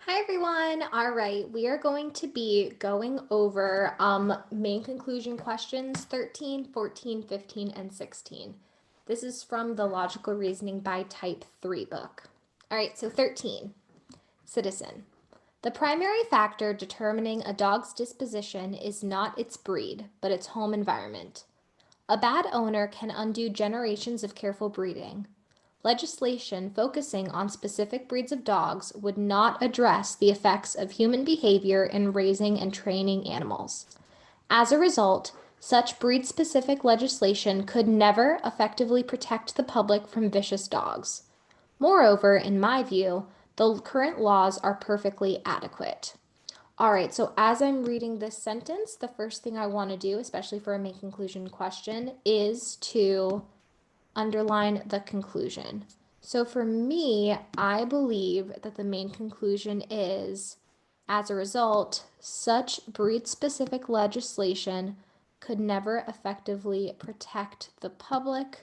Hi everyone. All right, we are going to be going over main conclusion questions 13, 14, 15, and 16. This is from the Logical Reasoning by Type 3 book. All right, so 13, citizen. The primary factor determining a dog's disposition is not its breed, but its home environment. A bad owner can undo generations of careful breeding. Legislation focusing on specific breeds of dogs would not address the effects of human behavior in raising and training animals. As a result, such breed-specific legislation could never effectively protect the public from vicious dogs. Moreover, in my view, the current laws are perfectly adequate. All right, so as I'm reading this sentence, the first thing I want to do, especially for a main conclusion question, is to underline the conclusion. So for me, I believe that the main conclusion is, as a result, such breed-specific legislation could never effectively protect the public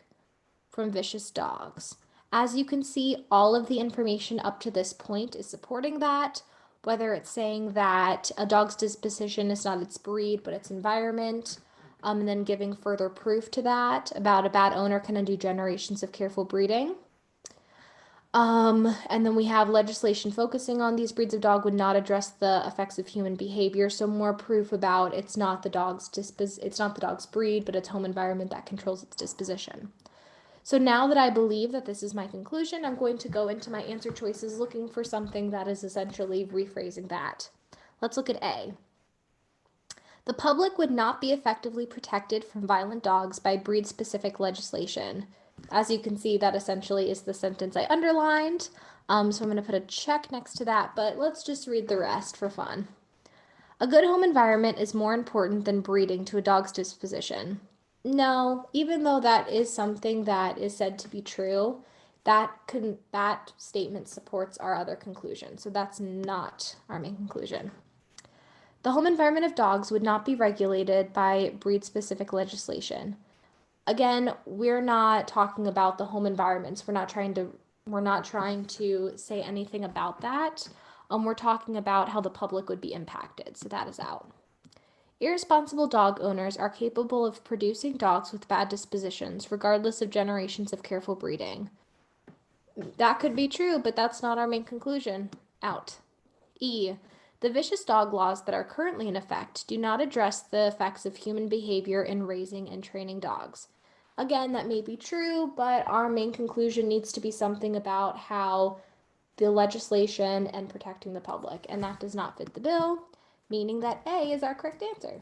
from vicious dogs. As you can see, all of the information up to this point is supporting that, whether it's saying that a dog's disposition is not its breed, but its environment, and then giving further proof to that about a bad owner can undo generations of careful breeding. And then we have legislation focusing on these breeds of dog would not address the effects of human behavior. So more proof about it's not the dog's breed, but its home environment that controls its disposition. So now that I believe that this is my conclusion, I'm going to go into my answer choices looking for something that is essentially rephrasing that. Let's look at A. The public would not be effectively protected from violent dogs by breed-specific legislation. As you can see, that essentially is the sentence I underlined. So I'm going to put a check next to that, but let's just read the rest for fun. A good home environment is more important than breeding to a dog's disposition. No, even though that is something that is said to be true, that statement supports our other conclusion. So that's not our main conclusion. The home environment of dogs would not be regulated by breed-specific legislation. Again, we're not talking about the home environments. We're not trying to say anything about that. We're talking about how the public would be impacted. So that is out. Irresponsible dog owners are capable of producing dogs with bad dispositions, regardless of generations of careful breeding. That could be true, but that's not our main conclusion. Out. E. The vicious dog laws that are currently in effect do not address the effects of human behavior in raising and training dogs. Again, that may be true, but our main conclusion needs to be something about how the legislation and protecting the public, and that does not fit the bill, meaning that A is our correct answer.